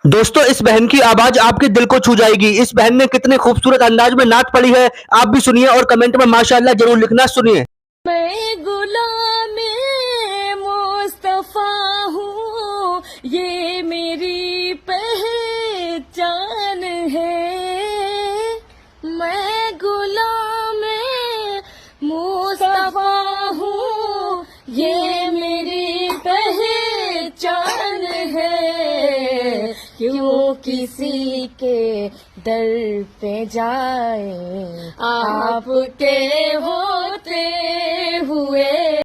दोस्तों, इस बहन की आवाज आपके दिल को छू जाएगी। इस बहन ने कितने खूबसूरत अंदाज में नात पढ़ी है, आप भी सुनिए और कमेंट में माशाअल्लाह जरूर लिखना। सुनिए। मैं गुलामे मुस्तफा हूँ, ये मेरी पहचान है। मैं गुलामे मुस्तफा हूँ, ये मेरी पहचान है। क्यों किसी के दर पे जाए आपके होते हुए।